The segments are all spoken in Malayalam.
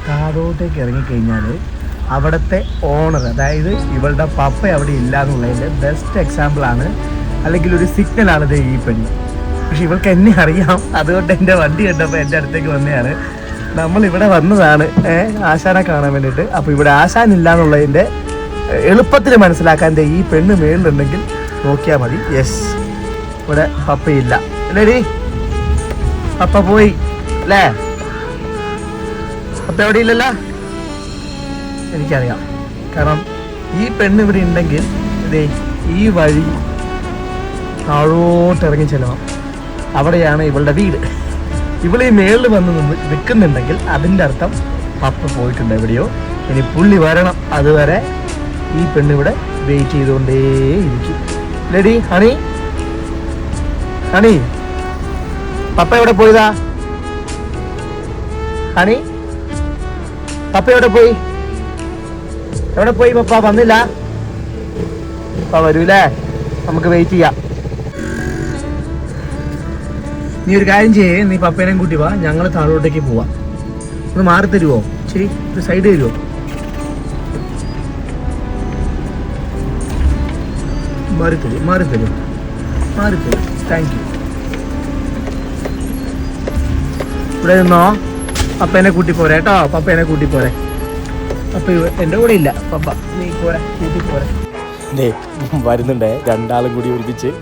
താഴോട്ടേക്ക് ഇറങ്ങിക്കഴിഞ്ഞാൽ അവിടുത്തെ ഓണർ, അതായത് ഇവളുടെ പപ്പ അവിടെ ഇല്ല എന്നുള്ളതിൻ്റെ ബെസ്റ്റ് എക്സാമ്പിളാണ്, അല്ലെങ്കിൽ ഒരു സിഗ്നലാണിത് ഈ പെണ്ണ്. പക്ഷെ ഇവൾക്ക് എന്നെ അറിയാം, അതുകൊണ്ട് എൻ്റെ വണ്ടി കണ്ടപ്പോൾ എൻ്റെ അടുത്തേക്ക് വന്നതാണ്. നമ്മളിവിടെ വന്നതാണ് ആശാനെ കാണാൻ വേണ്ടിയിട്ട്. അപ്പോൾ ഇവിടെ ആശാനില്ല എന്നുള്ളതിൻ്റെ എളുപ്പത്തിൽ മനസ്സിലാക്കാൻ ഈ പെണ്ണ് മേളിലുണ്ടെങ്കിൽ നോക്കിയാൽ മതി. യെസ്, ഇവിടെ പപ്പയില്ല അല്ലേടി, പപ്പ പോയി അല്ലേ? പപ്പ എവിടെ ഇല്ലല്ലോ, എനിക്കറിയാം. കാരണം ഈ പെണ്ണ് ഇവിടെ ഉണ്ടെങ്കിൽ ഇതേ ഈ വഴി താഴോട്ട് ഇറങ്ങി ചെല്ലണം, അവിടെയാണ് ഇവളുടെ വീട്. ഇവളീ മേളിൽ വന്ന് നിൽക്കുന്നുണ്ടെങ്കിൽ അതിൻ്റെ അർത്ഥം പപ്പ പോയിട്ടുണ്ട് എവിടെയോ. ഇനി പുള്ളി വരണം, അതുവരെ ഈ പെണ്ണിവിടെ വെയിറ്റ് ചെയ്തുകൊണ്ടേയിരിക്കും. ലേഡി ഹണി, ഹണി പപ്പ എവിടെ പോയതാ? ഹണി പപ്പ എവിടെ പോയി? എവിടെ പോയി പപ്പ? വന്നില്ല? പപ്പ വരൂലേ, നമുക്ക് വെയിറ്റ് ചെയ്യാം. നീ ഒരു കാര്യം ചെയ്യേ, നീ പപ്പേനെയും കൂട്ടി വാ, ഞങ്ങൾ താഴോട്ടേക്ക് പോവാം. ഒന്ന് മാറി തരുമോ? ശരി, ഒരു സൈഡ് തരുമോ? മാറിത്തരും, മാറിത്തരും, മാറിത്തരും. Thank you. ഇവിടെ നിന്നോ, പപ്പേനെ കൂട്ടി പോരെ കേട്ടോ, പപ്പേനെ കൂട്ടി പോരെ. പപ്പ എൻ്റെ കൂടെ ഇല്ല, പപ്പ നീ പോരെ, കൂട്ടി പോരെ. വരുന്നുണ്ടേ രണ്ടാളും കൂടി ഒരുമിച്ച്.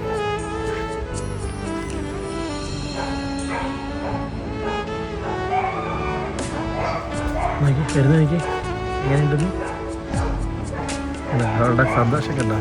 വരുന്ന എനിക്ക് എങ്ങനെയുണ്ടെന്ന് അവളുടെ സന്തോഷമൊക്കെ ഉണ്ടോ?